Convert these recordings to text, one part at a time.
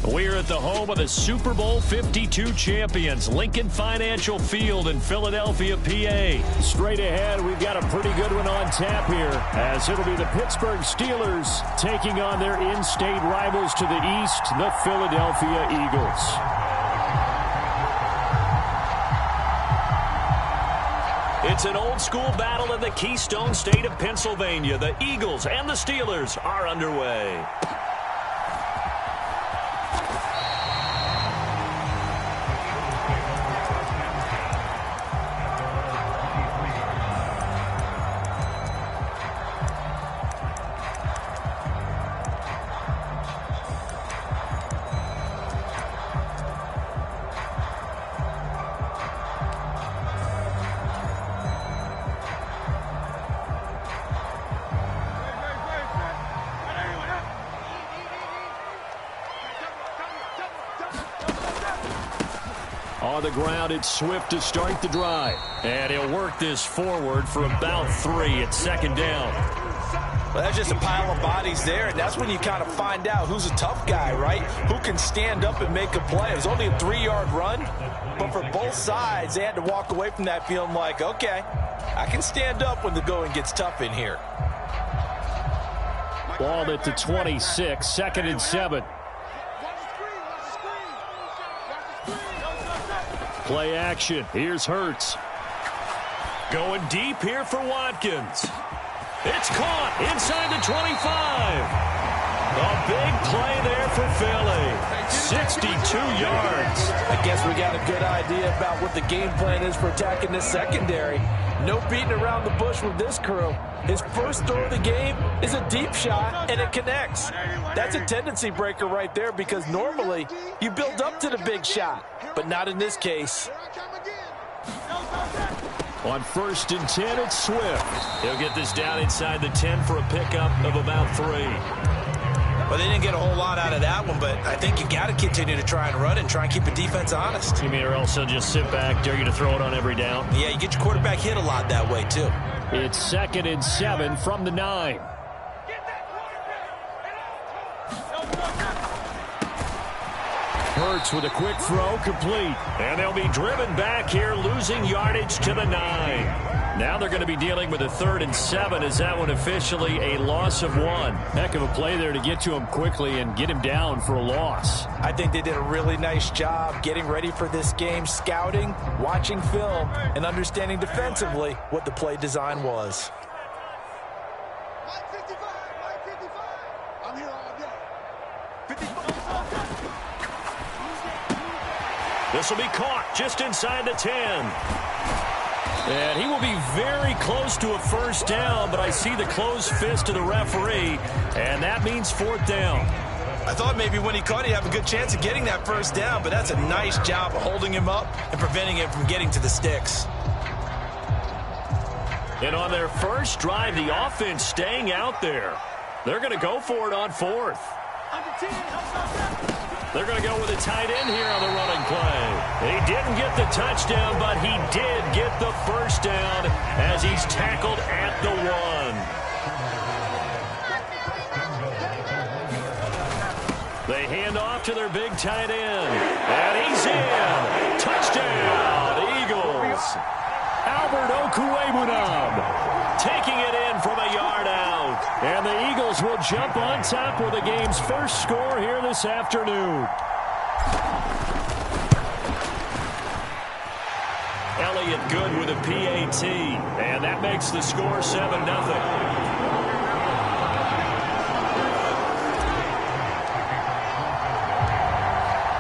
We're at the home of the Super Bowl 52 champions, Lincoln Financial Field in Philadelphia, PA. Straight ahead, we've got a pretty good one on tap here, as it'll be the Pittsburgh Steelers taking on their in-state rivals to the east, the Philadelphia Eagles. It's an old-school battle in the Keystone State of Pennsylvania. The Eagles and the Steelers are underway. On the ground, it's Swift to start the drive. And he'll work this forward for about 3 at second down. Well, that's just a pile of bodies there, and that's when you kind of find out who's a tough guy, right? Who can stand up and make a play. It was only a 3-yard run, but for both sides, they had to walk away from that feeling like, okay, I can stand up when the going gets tough in here. Ball at the 26, 2nd and 7. Play action. Here's Hurts. Going deep here for Watkins. It's caught inside the 25. A big play there for Philly. 62 yards. I guess we got a good idea about what the game plan is for attacking this secondary. No beating around the bush with this crew. His first throw of the game is a deep shot, and it connects. That's a tendency breaker right there, because normally you build up to the big shot, but not in this case. On 1st and 10, it's Swift. He'll get this down inside the 10 for a pickup of about 3. Well, they didn't get a whole lot out of that one, but I think you got to continue to try and run and try and keep the defense honest. You mean, or else they'll just sit back, dare you to throw it on every down? Yeah, you get your quarterback hit a lot that way, too. It's 2nd and 7 from the 9. Hurts with a quick throw, complete. And they'll be driven back here, losing yardage to the 9. Now they're going to be dealing with a 3rd and 7. Is that one officially a loss of 1? Heck of a play there to get to him quickly and get him down for a loss. I think they did a really nice job getting ready for this game, scouting, watching film, and understanding defensively what the play design was. I'm here all day. This will be caught just inside the 10. And he will be very close to a first down, but I see the closed fist of the referee, and that means 4th down. I thought maybe when he caught, he'd have a good chance of getting that first down, but that's a nice job of holding him up and preventing him from getting to the sticks. And on their first drive, the offense staying out there. They're going to go for it on 4th. They're going to go with a tight end here on the running play. He didn't get the touchdown, but he did get the first down as he's tackled at the 1. They hand off to their big tight end. And he's in. Touchdown, Eagles. Albert Okwuegbunam taking it in from a yard out. And the Eagles will jump on top with the game's first score here this afternoon. Elliott good with a PAT. And that makes the score 7-0.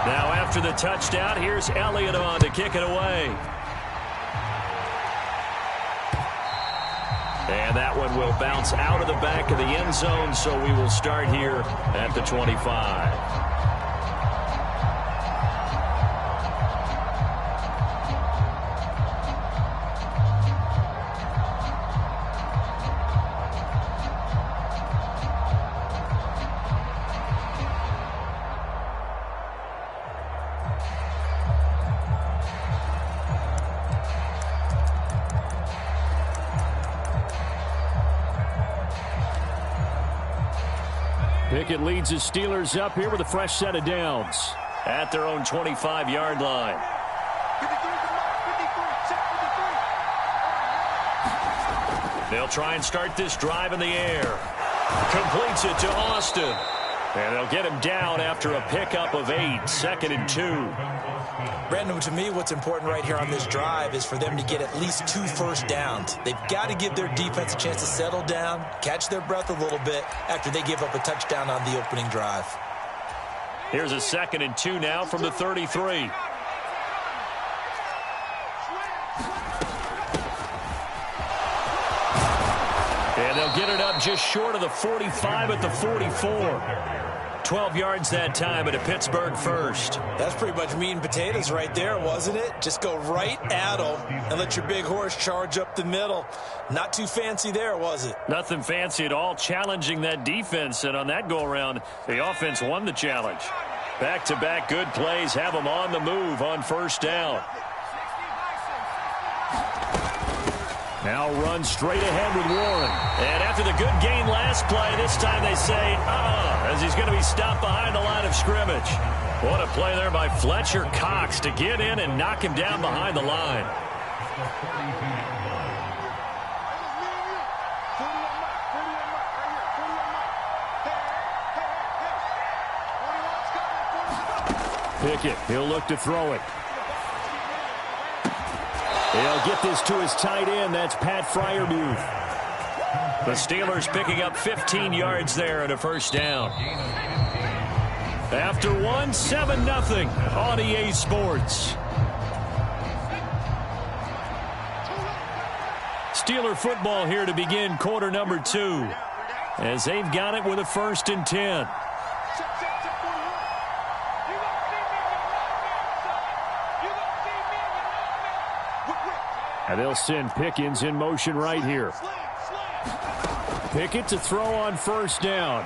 Now after the touchdown, here's Elliott on to kick it away. And that one will bounce out of the back of the end zone, so we will start here at the 25. Pickett leads his Steelers up here with a fresh set of downs at their own 25-yard line. They'll try and start this drive in the air. Completes it to Austin. And they'll get him down after a pickup of 8, 2nd and 2. Brandon, to me, what's important right here on this drive is for them to get at least 2 first downs. They've got to give their defense a chance to settle down, catch their breath a little bit after they give up a touchdown on the opening drive. Here's a 2nd and 2 now from the 33. And they'll get it up just short of the 45 at the 44. 12 yards that time at a Pittsburgh first. That's pretty much meat and potatoes right there, wasn't it? Just go right at them and let your big horse charge up the middle. Not too fancy there, was it? Nothing fancy at all, challenging that defense. And on that go-around, the offense won the challenge. Back-to-back good plays have them on the move on first down. Now run straight ahead with Warren. And after the good gain last play, this time they say, as he's going to be stopped behind the line of scrimmage. What a play there by Fletcher Cox to get in and knock him down behind the line. Pickett, he'll look to throw it. He'll get this to his tight end. That's Pat Freiermuth. The Steelers picking up 15 yards there and a first down. After one, 7-0 on EA Sports. Steeler football here to begin quarter number 2. As they've got it with a 1st and 10. And they'll send Pickens in motion right here. Pickett to throw on first down.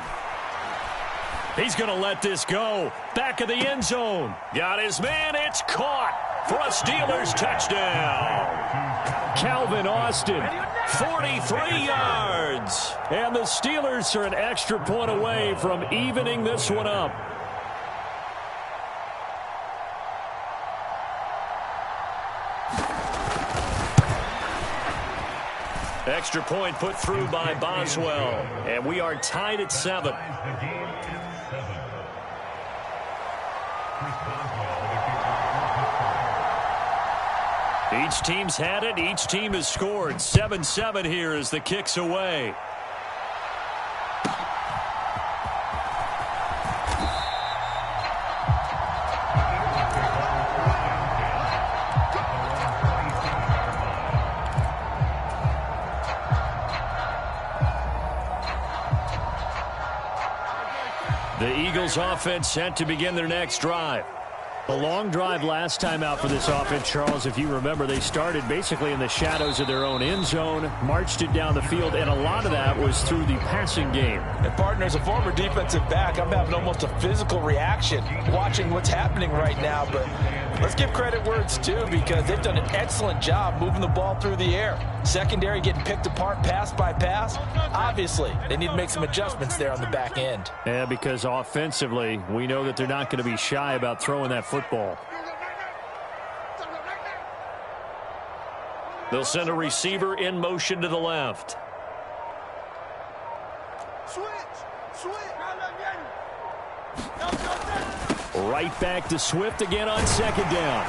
He's going to let this go. Back of the end zone. Got his man. It's caught for a Steelers touchdown. Calvin Austin, 43 yards. And the Steelers are an extra point away from evening this one up. Extra point put through by Boswell. And we are tied at 7. Each team's had it. Each team has scored. 7-7 here as the kick's away. The Eagles offense set to begin their next drive. A long drive last time out for this offense, Charles. If you remember, they started basically in the shadows of their own end zone, marched it down the field, and a lot of that was through the passing game. And partner, as a former defensive back, I'm having almost a physical reaction watching what's happening right now. But let's give credit where it's due, because they've done an excellent job moving the ball through the air. Secondary getting picked apart pass by pass. Obviously, they need to make some adjustments there on the back end. Yeah, because offensively, we know that they're not going to be shy about throwing that football. They'll send a receiver in motion to the left. Right back to Swift again on second down.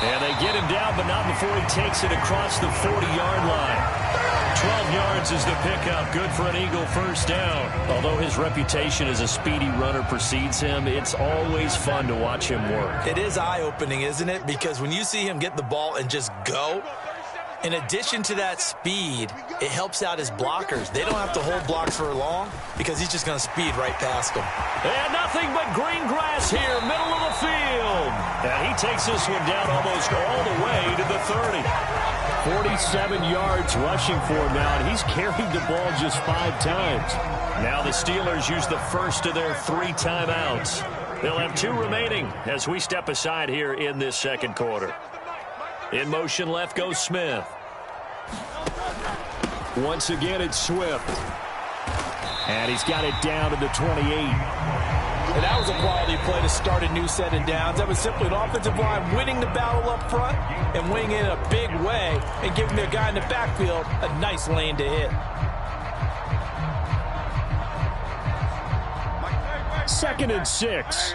And they get him down, but not before he takes it across the 40-yard line. 12 yards is the pickup. Good for an Eagle first down. Although his reputation as a speedy runner precedes him, it's always fun to watch him work. It is eye-opening, isn't it? Because when you see him get the ball and just go, in addition to that speed, it helps out his blockers. They don't have to hold blocks for long because he's just going to speed right past them. And nothing but green grass here, middle of the field. And he takes this one down almost all the way to the 30. 47 yards rushing for him now, and he's carried the ball just 5 times. Now the Steelers use the first of their 3 timeouts. They'll have 2 remaining as we step aside here in this second quarter. In motion left goes Smith. Once again it's Swift. And he's got it down to the 28. And that was a quality play to start a new set of downs. That was simply an offensive line winning the battle up front and winning it in a big way and giving their guy in the backfield a nice lane to hit. Second and 6.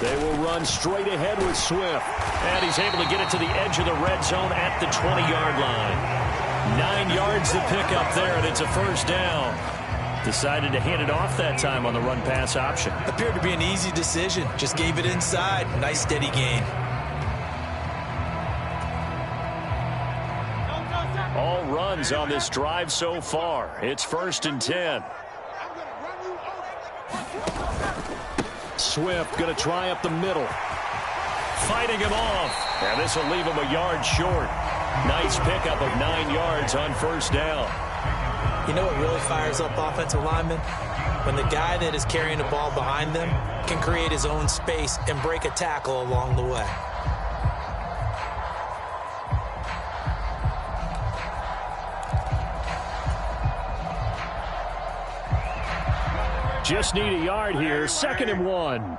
They will run straight ahead with Swift. And he's able to get it to the edge of the red zone at the 20-yard line. 9 yards to pick up there, and it's a first down. Decided to hand it off that time on the run-pass option. Appeared to be an easy decision. Just gave it inside. Nice steady gain. All runs on this drive so far. It's 1st and 10. Swift going to try up the middle. Fighting him off. And this will leave him a yard short. Nice pickup of 9 yards on first down. You know what really fires up offensive linemen? When the guy that is carrying the ball behind them can create his own space and break a tackle along the way. Just need a yard here. 2nd and 1.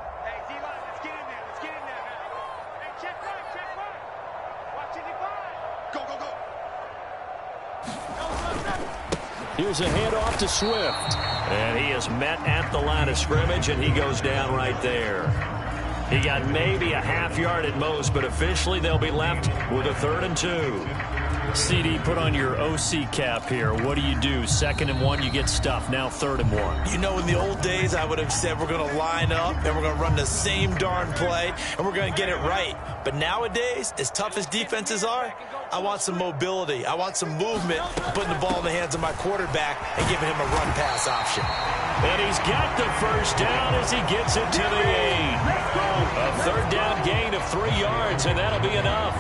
Here's a handoff to Swift. And he is met at the line of scrimmage, and he goes down right there. He got maybe a half yard at most, but officially they'll be left with a 3rd and 2. CD, put on your OC cap here. What do you do? 2nd and 1, you get stuffed. Now 3rd and 1. You know, in the old days, I would have said we're going to line up and we're going to run the same darn play and we're going to get it right. But nowadays, as tough as defenses are, I want some mobility. I want some movement, putting the ball in the hands of my quarterback and giving him a run-pass option. And he's got the first down as he gets it to the 8. A 3rd down gain of 3 yards, and that'll be enough.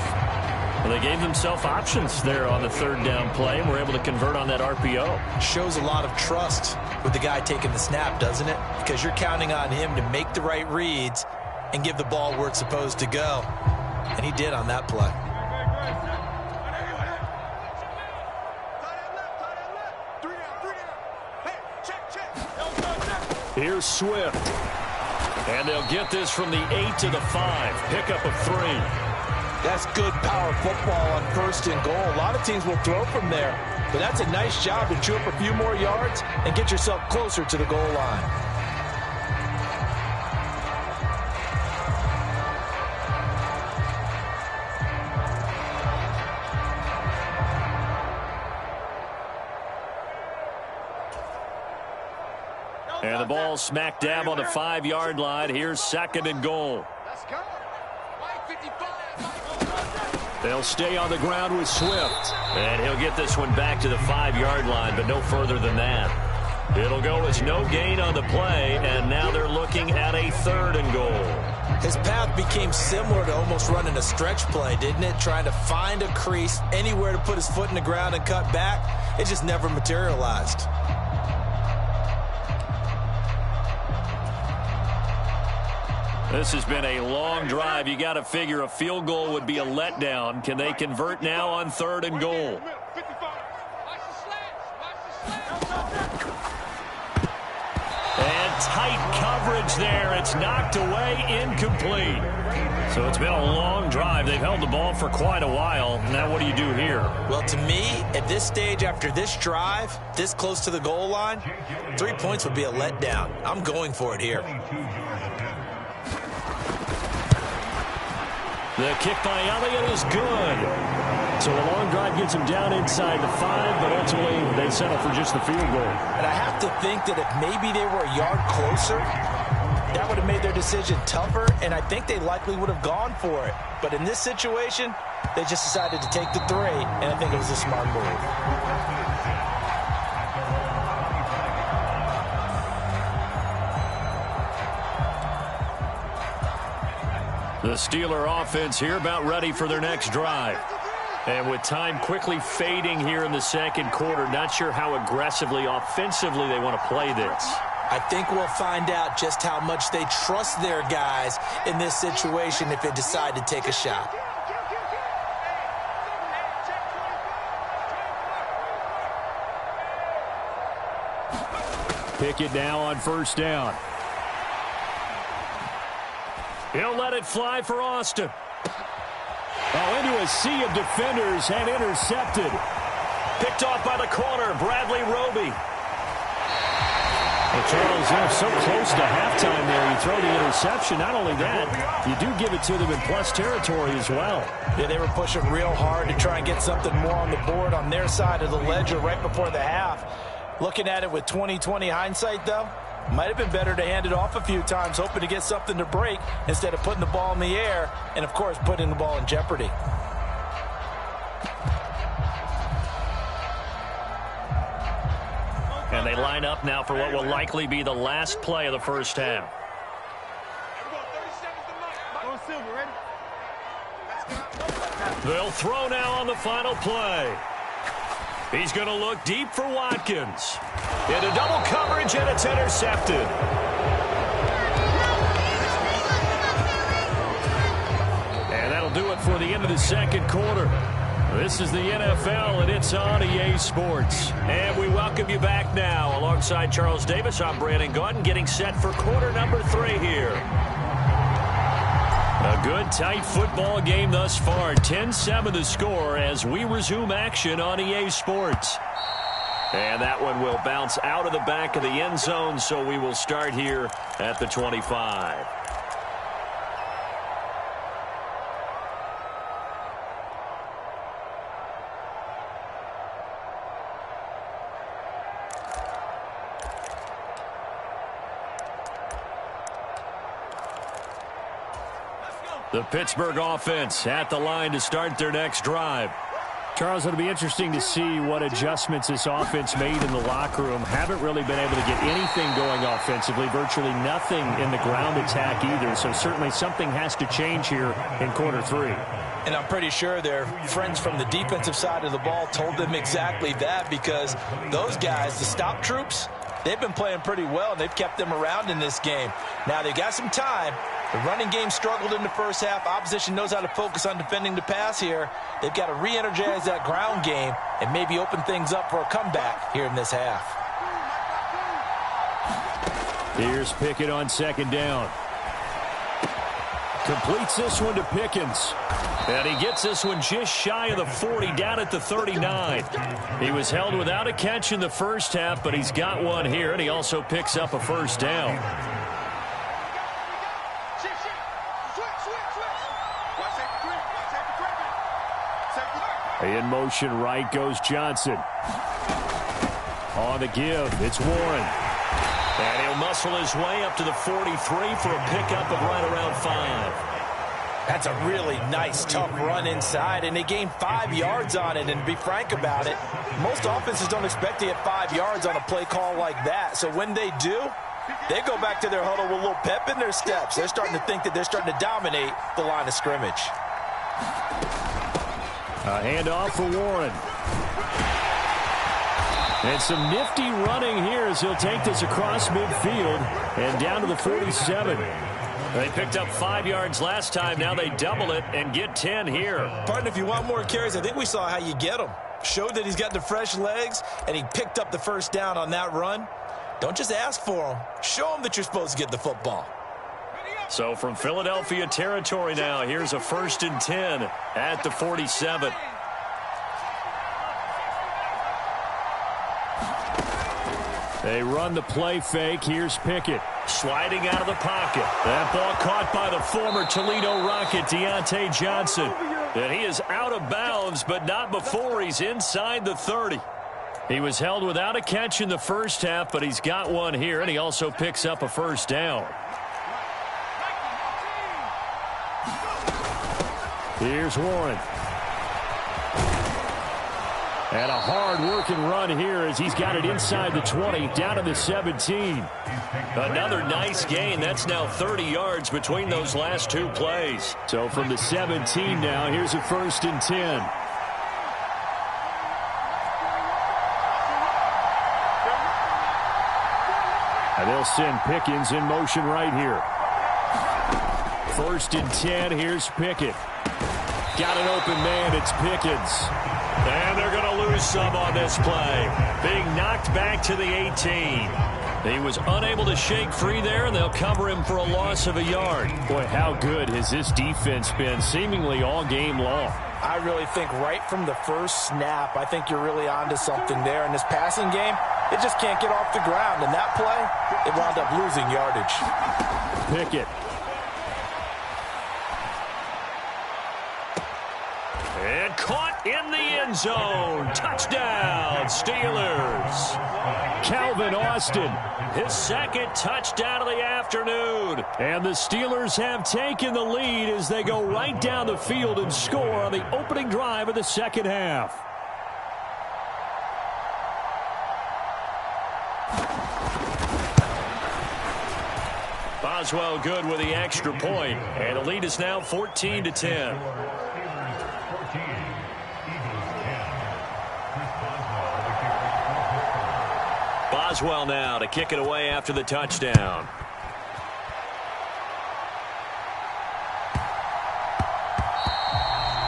Well, they gave themselves options there on the 3rd down play, and were able to convert on that RPO. Shows a lot of trust with the guy taking the snap, doesn't it? Because you're counting on him to make the right reads and give the ball where it's supposed to go. And he did on that play. Here's Swift. And they'll get this from the 8 to the 5. Pickup of 3. That's good power football on 1st and goal. A lot of teams will throw from there, but that's a nice job to chew up a few more yards and get yourself closer to the goal line. And the ball smack dab on the 5-yard line. Here's 2nd and goal. Let's go. They'll stay on the ground with Swift. And he'll get this one back to the 5-yard line, but no further than that. It'll go as no gain on the play, and now they're looking at a 3rd and goal. His path became similar to almost running a stretch play, didn't it? Trying to find a crease, anywhere to put his foot in the ground and cut back. It just never materialized. This has been a long drive. You got to figure a field goal would be a letdown. Can they convert now on 3rd and goal? And tight coverage there. It's knocked away, incomplete. So it's been a long drive. They've held the ball for quite a while. Now what do you do here? Well, to me, at this stage, after this drive, this close to the goal line, 3 points would be a letdown. I'm going for it here. The kick by Elliott is good. So the long drive gets him down inside the 5, but ultimately they settle for just the field goal. And I have to think that if maybe they were a yard closer, that would have made their decision tougher, and I think they likely would have gone for it. But in this situation, they just decided to take the 3, and I think it was a smart move. The Steeler offense here about ready for their next drive. And with time quickly fading here in the 2nd quarter, not sure how aggressively, offensively they want to play this. I think we'll find out just how much they trust their guys in this situation if they decide to take a shot. Pickett now on first down. He'll let it fly for Austin. Oh, into a sea of defenders and intercepted. Picked off by the corner, Bradley Roby. Well, Charles, they're so close to halftime there. You throw the interception. Not only that, you do give it to them in plus territory as well. Yeah, they were pushing real hard to try and get something more on the board on their side of the ledger right before the half. Looking at it with 20/20 hindsight, though, might have been better to hand it off a few times, hoping to get something to break instead of putting the ball in the air and, of course, putting the ball in jeopardy. And they line up now for what will likely be the last play of the first half. They'll throw now on the final play. He's going to look deep for Watkins. Into double coverage, and it's intercepted. And that'll do it for the end of the second quarter. This is the NFL, and it's on EA Sports. And we welcome you back now. Alongside Charles Davis, I'm Brandon Gaudin, getting set for quarter number 3 here. A good, tight football game thus far. 10-7 the score as we resume action on EA Sports. And that one will bounce out of the back of the end zone, so we will start here at the 25. The Pittsburgh offense at the line to start their next drive. Charles, it'll be interesting to see what adjustments this offense made in the locker room. Haven't really been able to get anything going offensively, virtually nothing in the ground attack either. So certainly something has to change here in quarter 3. And I'm pretty sure their friends from the defensive side of the ball told them exactly that, because those guys, the stop troops, they've been playing pretty well, and they've kept them around in this game. Now, they've got some time. The running game struggled in the first half. Opposition knows how to focus on defending the pass here. They've got to re-energize that ground game and maybe open things up for a comeback here in this half. Here's Pickett on second down. Completes this one to Pickens. And he gets this one just shy of the 40, down at the 39. He was held without a catch in the first half, but he's got one here, and he also picks up a first down. In motion right goes Johnson. On the give, it's Warren. And he'll muscle his way up to the 43 for a pickup of right around 5. That's a really nice, tough run inside, and they gained 5 yards on it. And to be frank about it, most offenses don't expect to get 5 yards on a play call like that. So when they do, they go back to their huddle with a little pep in their steps. They're starting to think that they're starting to dominate the line of scrimmage. A handoff for Warren. And some nifty running here as he'll take this across midfield and down to the 47. They picked up 5 yards last time. Now they double it and get 10 here. Partner, if you want more carries, I think we saw how you get them. Showed that he's got the fresh legs, and he picked up the first down on that run. Don't just ask for them. Show them that you're supposed to get the football. So from Philadelphia territory now, here's a 1st and 10 at the 47. They run the play fake. Here's Pickett. Sliding out of the pocket. That ball caught by the former Toledo Rocket, Deontay Johnson. And he is out of bounds, but not before he's inside the 30. He was held without a catch in the first half, but he's got one here, and he also picks up a first down. Here's Warren. And a hard-working run here as he's got it inside the 20, down to the 17. Another nice gain. That's now 30 yards between those last 2 plays. So from the 17 now, here's a 1st and 10. And they'll send Pickens in motion right here. 1st and 10, here's Pickett. Got an open man, it's Pickens. And they're going to lose some on this play. Being knocked back to the 18. He was unable to shake free there, and they'll cover him for a loss of a yard. Boy, how good has this defense been seemingly all game long? I really think right from the first snap, I think you're really onto something there. In this passing game, it just can't get off the ground. And that play, it wound up losing yardage. Pickett. And caught in the end zone. Touchdown, Steelers. Calvin Austin. His second touchdown of the afternoon. And the Steelers have taken the lead as they go right down the field and score on the opening drive of the second half. Boswell good with the extra point, and the lead is now 14-10. Boswell now to kick it away after the touchdown.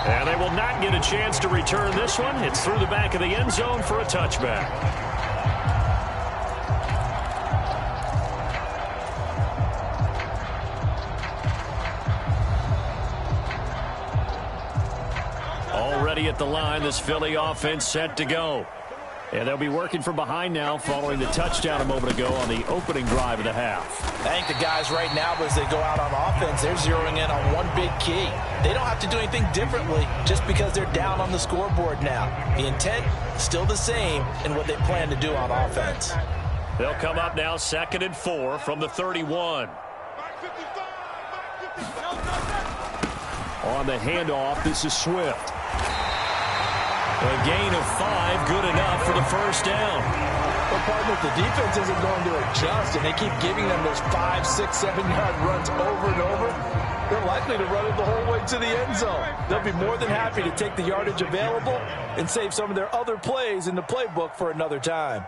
And they will not get a chance to return this one. It's through the back of the end zone for a touchback. Already at the line, this Philly offense set to go. And they'll be working from behind now following the touchdown a moment ago on the opening drive of the half. I think the guys right now, as they go out on offense, they're zeroing in on one big key. They don't have to do anything differently just because they're down on the scoreboard now. The intent, still the same in what they plan to do on offense. They'll come up now 2nd and 4 from the 31. On the handoff, this is Swift. A gain of 5, good enough for the first down. Well, partner, the defense isn't going to adjust, and they keep giving them those 5, 6, 7-yard runs over and over. They're likely to run it the whole way to the end zone. They'll be more than happy to take the yardage available and save some of their other plays in the playbook for another time.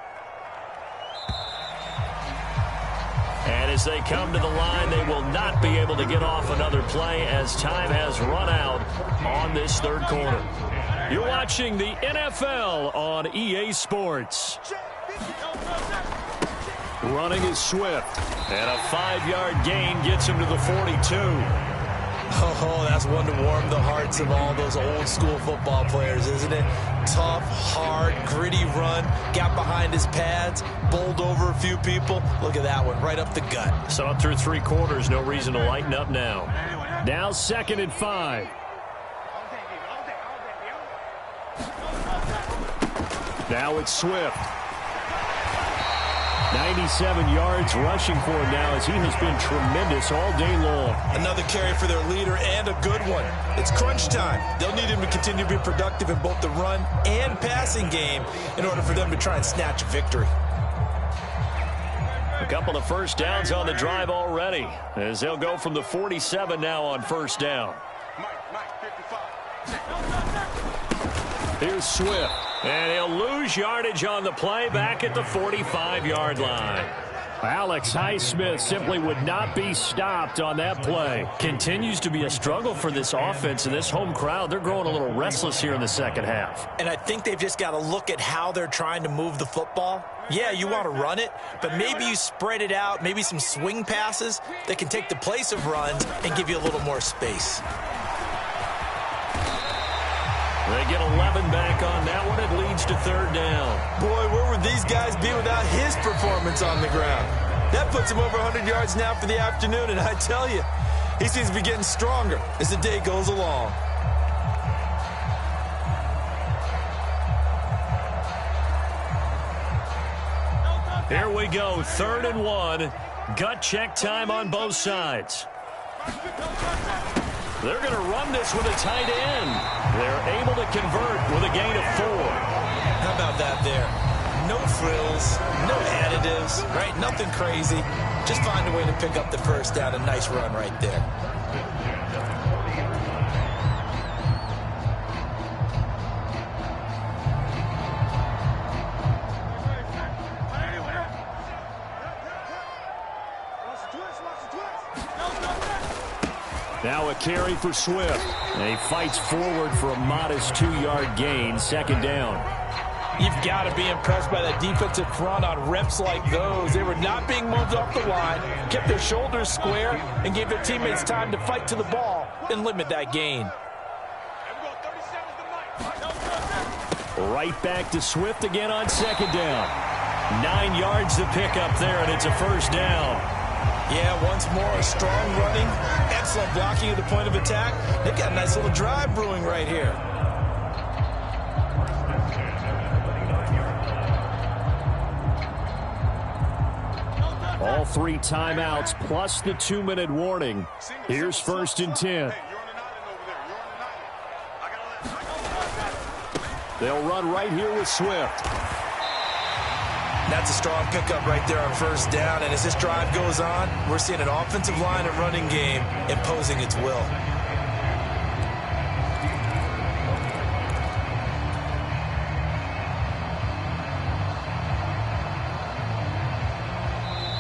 And as they come to the line, they will not be able to get off another play as time has run out on this third quarter. You're watching the NFL on EA Sports. Running is Swift. And a 5-yard gain gets him to the 42. Oh, that's one to warm the hearts of all those old school football players, isn't it? Tough, hard, gritty run. Got behind his pads, bowled over a few people. Look at that one, right up the gut. So up through 3 quarters, no reason to lighten up now. Now 2nd and 5. Now it's Swift. 97 yards rushing for him now as he has been tremendous all day long. Another carry for their leader and a good one. It's crunch time. They'll need him to continue to be productive in both the run and passing game in order for them to try and snatch a victory. A couple of first downs on the drive already as they'll go from the 47 now on first down. Here's Swift. And he'll lose yardage on the play back at the 45-yard line. Alex Highsmith simply would not be stopped on that play. Continues to be a struggle for this offense and this home crowd. They're growing a little restless here in the second half. And I think they've just got to look at how they're trying to move the football. Yeah, you want to run it, but maybe you spread it out, maybe some swing passes that can take the place of runs and give you a little more space. They get 11 back on that one. It leads to third down. Boy, where would these guys be without his performance on the ground? That puts him over 100 yards now for the afternoon, and I tell you, he seems to be getting stronger as the day goes along. Here we go, 3rd and 1. Gut check time on both sides. They're going to run this with a tight end. They're able to convert with a gain of 4. How about that there? No frills, no additives, right? Nothing crazy. Just find a way to pick up the first down. A nice run right there. Now a carry for Swift. And he fights forward for a modest 2-yard gain, second down. You've got to be impressed by that defensive front on reps like those. They were not being moved off the line, kept their shoulders square, and gave their teammates time to fight to the ball and limit that gain. Right back to Swift again on second down. 9 yards to pick up there, and it's a first down. Yeah, once more, strong running, excellent blocking at the point of attack. They've got a nice little drive brewing right here. All 3 timeouts plus the 2-minute warning. Here's 1st and 10. They'll run right here with Swift. That's a strong pickup right there on first down. And as this drive goes on, we're seeing an offensive line and running game imposing its will.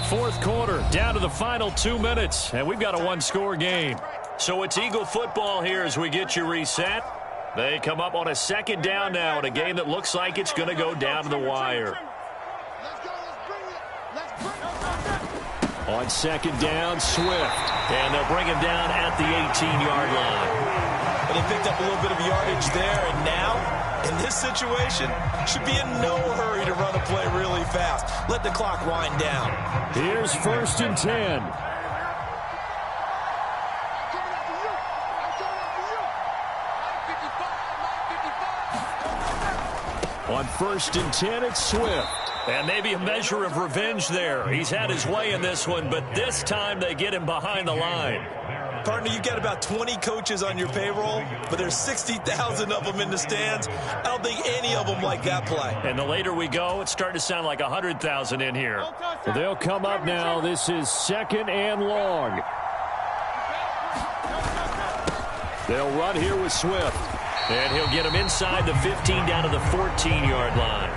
Fourth quarter, down to the final 2 minutes, and we've got a 1-score game. So it's Eagle football here as we get you reset. They come up on a second down now in a game that looks like it's going to go down to the wire. On second down, Swift. And they'll bring him down at the 18-yard line. But they picked up a little bit of yardage there, and now, in this situation, should be in no hurry to run a play really fast. Let the clock wind down. Here's 1st and 10. On 1st and 10, it's Swift. And maybe a measure of revenge there. He's had his way in this one, but this time they get him behind the line. Partner, you got about 20 coaches on your payroll, but there's 60,000 of them in the stands. I don't think any of them like that play. And the later we go, it's starting to sound like 100,000 in here. They'll come up now. This is 2nd and long. They'll run here with Swift. And he'll get him inside the 15 down to the 14-yard line.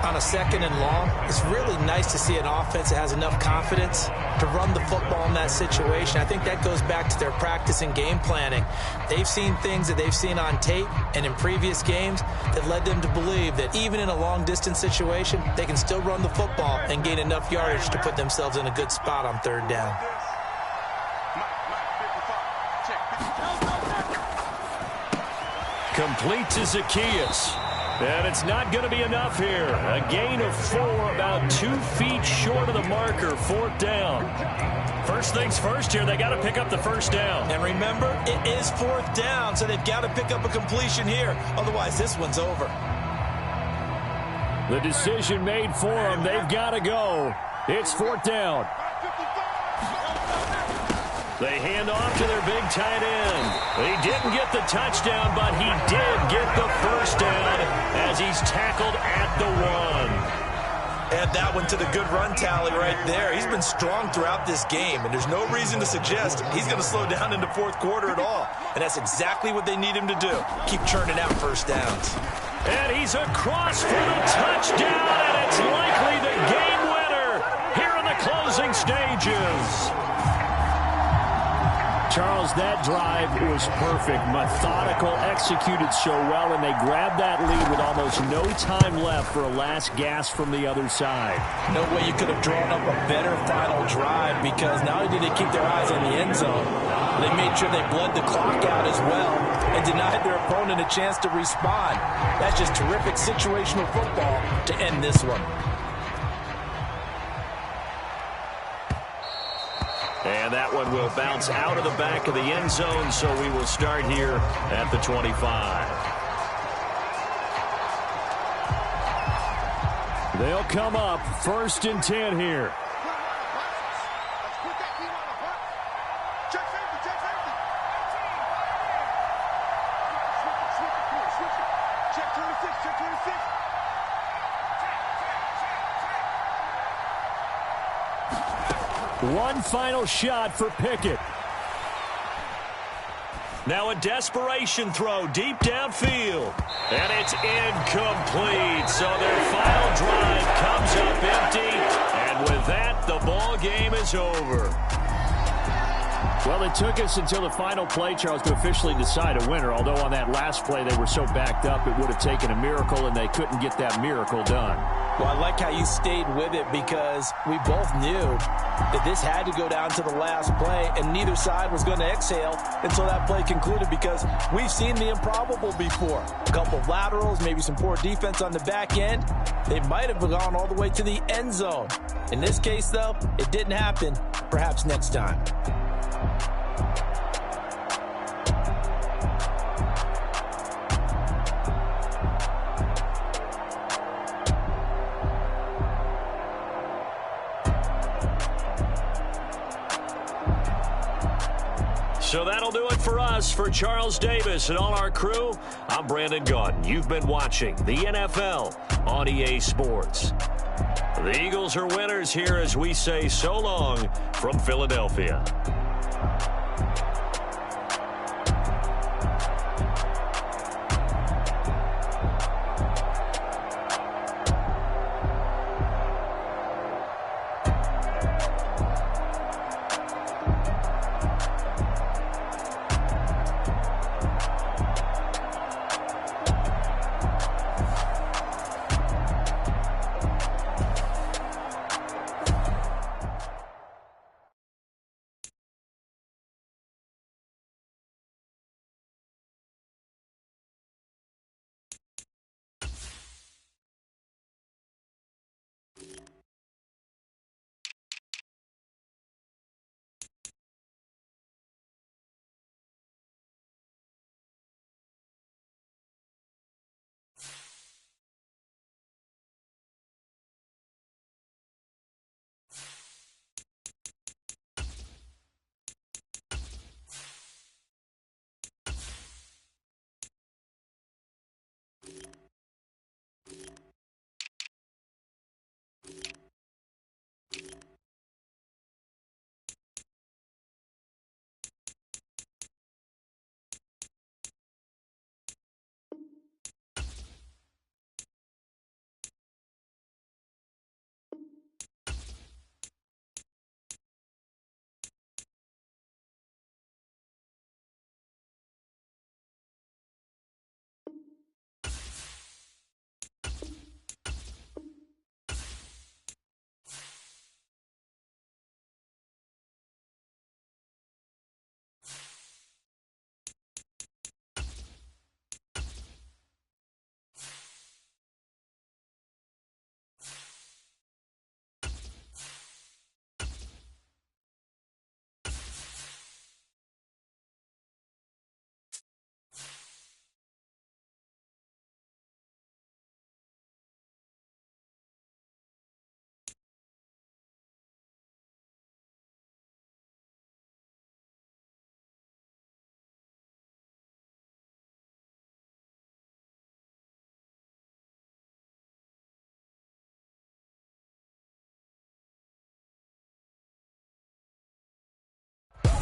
On a 2nd and long, it's really nice to see an offense that has enough confidence to run the football in that situation. I think that goes back to their practice and game planning. They've seen things that they've seen on tape and in previous games that led them to believe that even in a long-distance situation, they can still run the football and gain enough yardage to put themselves in a good spot on 3rd down. Complete to Zacchaeus. And it's not going to be enough here. A gain of 4, about 2 feet short of the marker, 4th down. First things first here, they got to pick up the first down. And remember, it is 4th down, so they've got to pick up a completion here. Otherwise, this one's over. The decision made for them. They've got to go. It's 4th down. They hand off to their big tight end. He didn't get the touchdown, but he did get the first down as he's tackled at the 1. Add that one to the good run tally right there. He's been strong throughout this game, and there's no reason to suggest he's going to slow down in the 4th quarter at all. And that's exactly what they need him to do. Keep churning out first downs. And he's across for the touchdown, and it's likely the game winner here in the closing stages. Charles, that drive was perfect. Methodical, executed so well, and they grabbed that lead with almost no time left for a last gasp from the other side. No way you could have drawn up a better final drive, because not only did they keep their eyes on the end zone, they made sure they bled the clock out as well and denied their opponent a chance to respond. That's just terrific situational football to end this one. And that one will bounce out of the back of the end zone, so we will start here at the 25. They'll come up 1st and 10 here. One final shot for Pickett. Now a desperation throw deep downfield. And it's incomplete. So their final drive comes up empty. And with that, the ball game is over. Well, it took us until the final play, Charles, to officially decide a winner, although on that last play they were so backed up it would have taken a miracle, and they couldn't get that miracle done. Well, I like how you stayed with it because we both knew that this had to go down to the last play, and neither side was going to exhale until that play concluded because we've seen the improbable before. A couple of laterals, maybe some poor defense on the back end. They might have gone all the way to the end zone. In this case, though, it didn't happen. Perhaps next time. So that'll do it for us. For Charles Davis and all our crew, I'm Brandon Gaudin. You've been watching the NFL on EA Sports. The Eagles are winners here as we say so long from Philadelphia.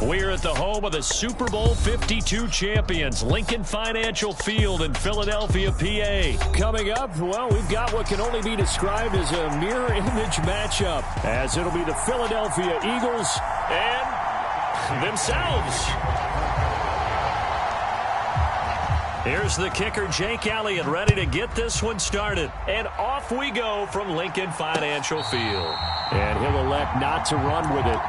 We're at the home of the Super Bowl 52 champions, Lincoln Financial Field in Philadelphia, PA. Coming up, well, we've got what can only be described as a mirror image matchup, as it'll be the Philadelphia Eagles and themselves. Here's the kicker, Jake Elliott, ready to get this one started. And off we go from Lincoln Financial Field. And he'll elect not to run with it.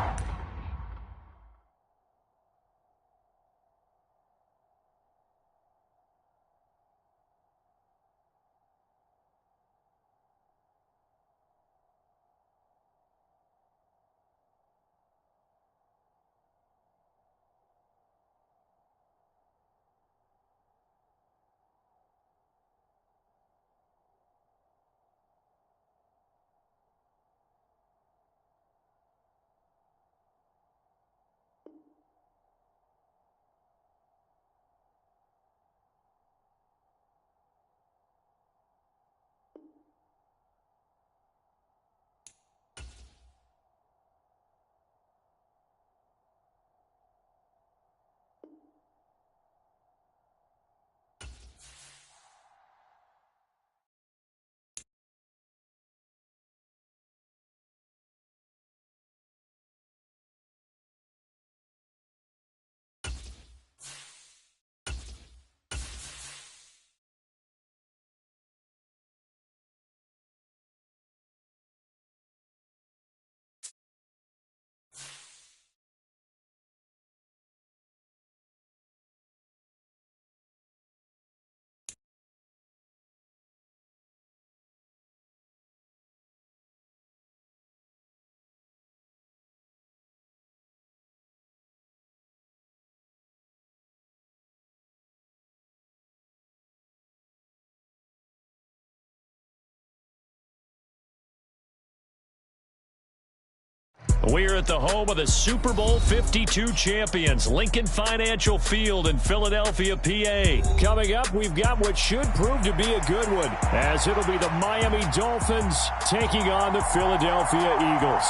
We're at the home of the Super Bowl 52 champions, Lincoln Financial Field in Philadelphia, PA. Coming up, we've got what should prove to be a good one, as it'll be the Miami Dolphins taking on the Philadelphia Eagles.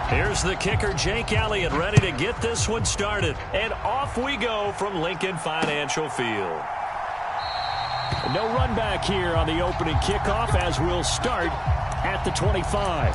Here's the kicker, Jake Elliott, ready to get this one started. And off we go from Lincoln Financial Field. No run back here on the opening kickoff, as we'll start at the 25.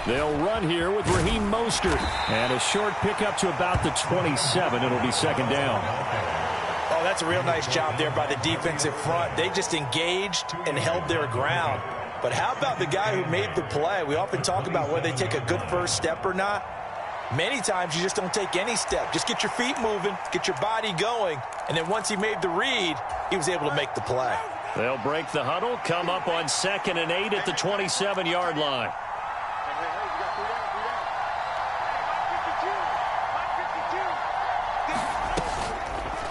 They'll run here with Raheem Mostert. And a short pickup to about the 27. It'll be second down. Oh, that's a real nice job there by the defensive front. They just engaged and held their ground. But how about the guy who made the play? We often talk about whether they take a good first step or not. Many times you just don't take any step. Just get your feet moving, get your body going. And then once he made the read, he was able to make the play. They'll break the huddle, come up on 2nd and 8 at the 27-yard line.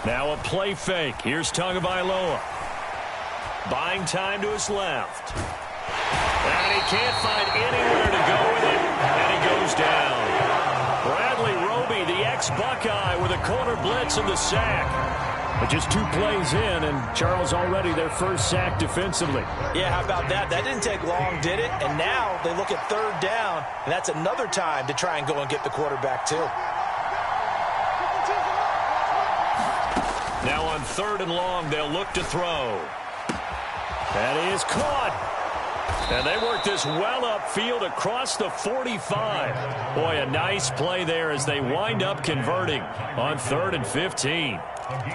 Now a play fake. Here's Tagovailoa. Buying time to his left. And he can't find anywhere to go with it. And he goes down. Bradley Roby, the ex-Buckeye, with a corner blitz and the sack. But just 2 plays in, and Charles already their first sack defensively. Yeah, how about that? That didn't take long, did it? And now they look at 3rd down, and that's another time to try and go and get the quarterback too. Now on 3rd and long, they'll look to throw. That is caught. And they work this well upfield across the 45. Boy, a nice play there as they wind up converting on 3rd and 15.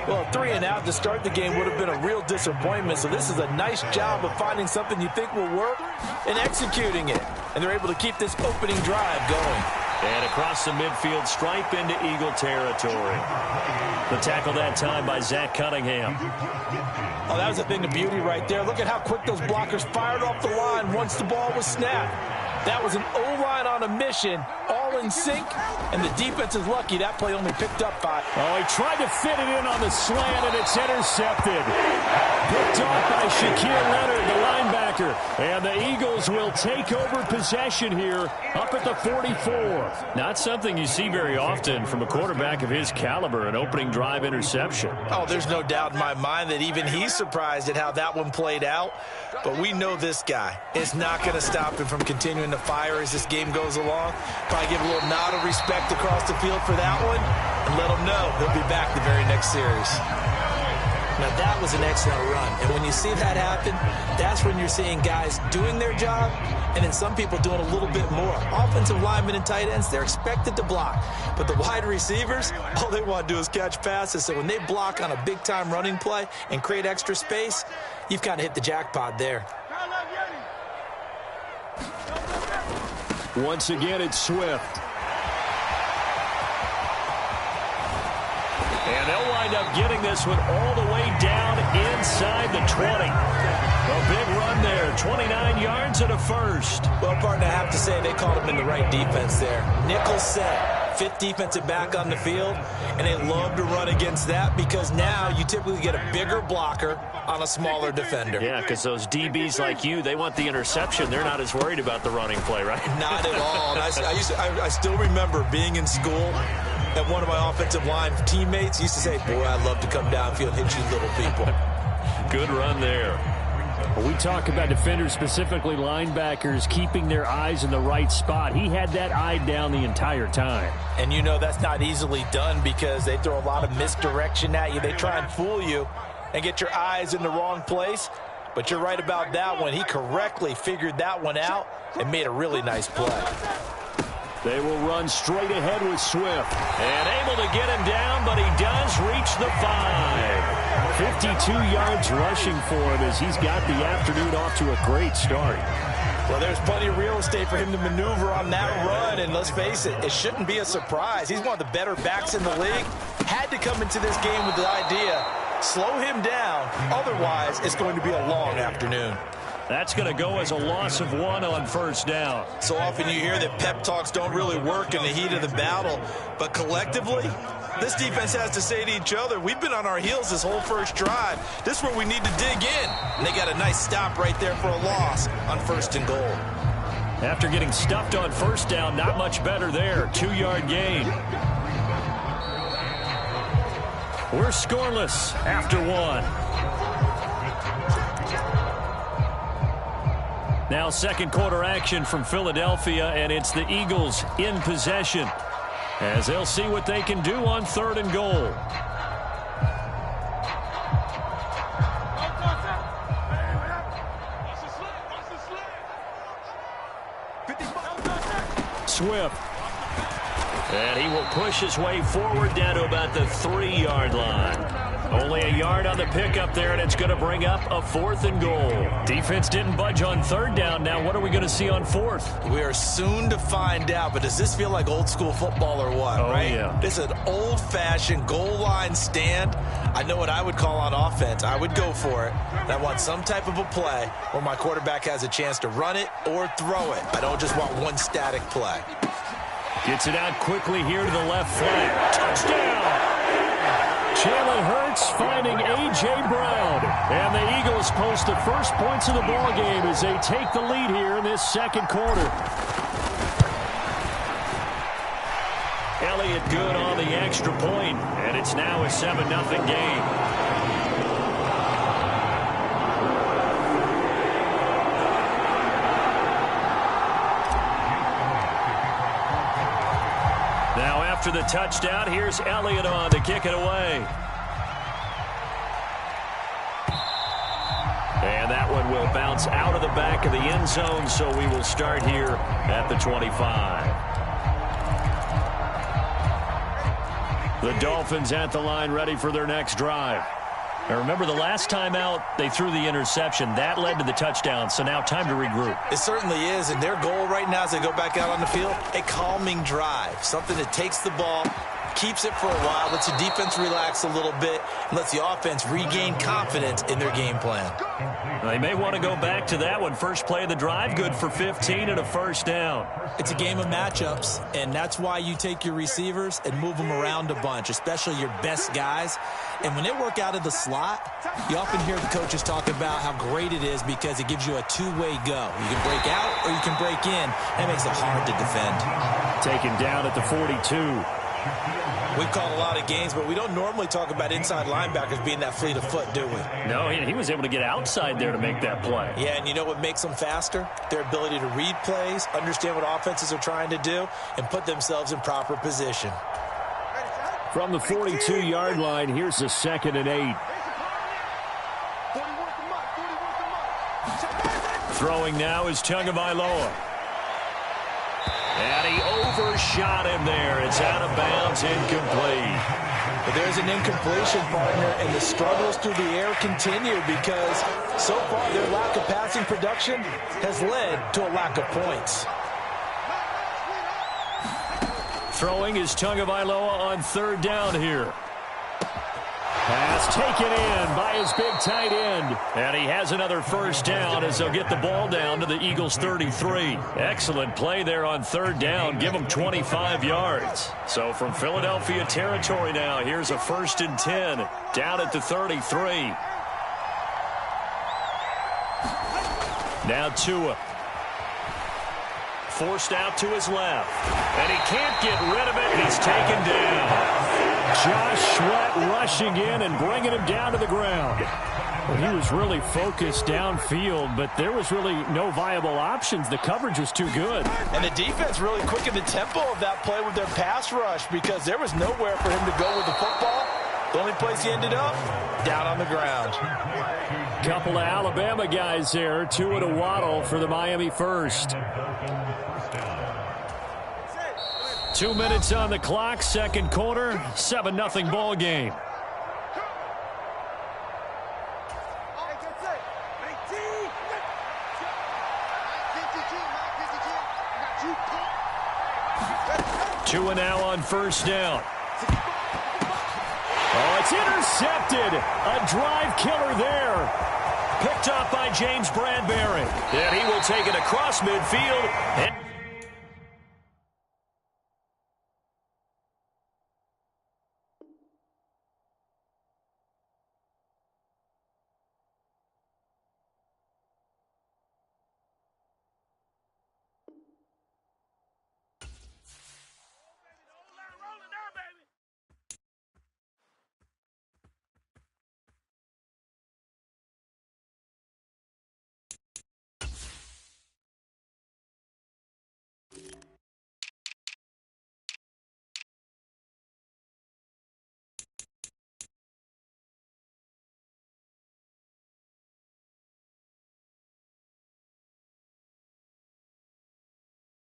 Well, 3 and out to start the game would have been a real disappointment. So this is a nice job of finding something you think will work and executing it. And they're able to keep this opening drive going. And across the midfield stripe into Eagle territory. The tackle that time by Zach Cunningham. Oh, that was a thing of beauty right there. Look at how quick those blockers fired off the line once the ball was snapped. That was an O-line on a mission, all in sync, and the defense is lucky that play only picked up 5. Oh, he tried to fit it in on the slant, and it's intercepted. Picked off by Shaquille Leonard, the linebacker. And the Eagles will take over possession here up at the 44. Not something you see very often from a quarterback of his caliber, an opening drive interception. Oh, there's no doubt in my mind that even he's surprised at how that one played out. But we know this guy is not going to stop him from continuing to fire as this game goes along. Probably give a little nod of respect across the field for that one and let him know he'll be back the very next series. Now, that was an excellent run. And when you see that happen, that's when you're seeing guys doing their job and then some people doing a little bit more. Offensive linemen and tight ends, they're expected to block. But the wide receivers, all they want to do is catch passes. So when they block on a big-time running play and create extra space, you've kind of hit the jackpot there. Once again, it's Swift. And they'll wind up getting this one all the way down inside the 20. A big run there, 29 yards and a first. Well, partner, I have to say they called him in the right defense there. Nickel set, 5th defensive back on the field, and they love to run against that because now you typically get a bigger blocker on a smaller defender. Yeah, because those DBs like you, they want the interception. They're not as worried about the running play, right? Not at all. And I still remember being in school, and one of my offensive line teammates used to say, boy, I'd love to come downfield and hit you little people. Good run there. When we talk about defenders, specifically linebackers, keeping their eyes in the right spot. He had that eye down the entire time. And you know that's not easily done because they throw a lot of misdirection at you. They try and fool you and get your eyes in the wrong place. But you're right about that one. He correctly figured that one out and made a really nice play. They will run straight ahead with Swift. And able to get him down, but he does reach the 5. 52 yards rushing for him as he's got the afternoon off to a great start. Well, there's plenty of real estate for him to maneuver on that run, and let's face it, it shouldn't be a surprise. He's one of the better backs in the league. Had to come into this game with the idea, slow him down, otherwise it's going to be a long afternoon. That's going to go as a loss of 1 on first down. So often you hear that pep talks don't really work in the heat of the battle, but collectively, this defense has to say to each other, we've been on our heels this whole first drive. This is where we need to dig in. And they got a nice stop right there for a loss on 1st and goal. After getting stuffed on first down, not much better there. 2-yard gain. We're scoreless after 1. Now second quarter action from Philadelphia, and it's the Eagles in possession, as they'll see what they can do on 3rd and goal. Swift. And he will push his way forward down to about the 3-yard line. Only a yard on the pickup there, and it's going to bring up a 4th and goal. Defense didn't budge on 3rd down. Now what are we going to see on 4th? We are soon to find out, but does this feel like old school football or what, right? Yeah. This is an old-fashioned goal line stand. I know what I would call on offense. I would go for it. And I want some type of a play where my quarterback has a chance to run it or throw it. I don't just want one static play. Gets it out quickly here to the left flank. Touchdown! Jalen Hurts finding A.J. Brown. And the Eagles post the first points of the ball game as they take the lead here in this second quarter. Elliott good on the extra point, and it's now a 7-0 game. After the touchdown, here's Elliott on to kick it away. And that one will bounce out of the back of the end zone, so we will start here at the 25. The Dolphins at the line, ready for their next drive. Now remember, the last time out, they threw the interception. That led to the touchdown, so now time to regroup. It certainly is, and their goal right now as they go back out on the field, a calming drive, something that takes the ball, keeps it for a while, lets the defense relax a little bit, and lets the offense regain confidence in their game plan. They may want to go back to that one. First play of the drive, good for 15 and a first down. It's a game of matchups, and that's why you take your receivers and move them around a bunch, especially your best guys. And when they work out of the slot, you often hear the coaches talk about how great it is because it gives you a two-way go. You can break out or you can break in. That makes it hard to defend. Taken down at the 42. We've called a lot of games, but we don't normally talk about inside linebackers being that fleet of foot, do we? No, he was able to get outside there to make that play. Yeah, and you know what makes them faster? Their ability to read plays, understand what offenses are trying to do, and put themselves in proper position. From the 42-yard line, here's the 2nd and 8. Throwing now is Tagovailoa. And he overshot him there. It's out of bounds, incomplete. But there's an incompletion, partner, and the struggles through the air continue because so far their lack of passing production has led to a lack of points. Throwing is Tagovailoa on 3rd down here. Pass taken in by his big tight end. And he has another first down as they'll get the ball down to the Eagles' 33. Excellent play there on 3rd down. Give them 25 yards. So from Philadelphia territory now, here's a 1st and 10 down at the 33. Now Tua. Forced out to his left. And he can't get rid of it. He's taken down. Josh Sweat rushing in and bringing him down to the ground. Well, he was really focused downfield, but there was really no viable options. The coverage was too good. And the defense really quickened the tempo of that play with their pass rush because there was nowhere for him to go with the football. The only place he ended up, down on the ground. Couple of Alabama guys there, Tua to Waddle for the Miami first. 2 minutes on the clock, second quarter, 7-0 ball game. Two and now on first down. Oh, it's intercepted. A drive killer there. Picked off by James Bradbury. And he will take it across midfield. And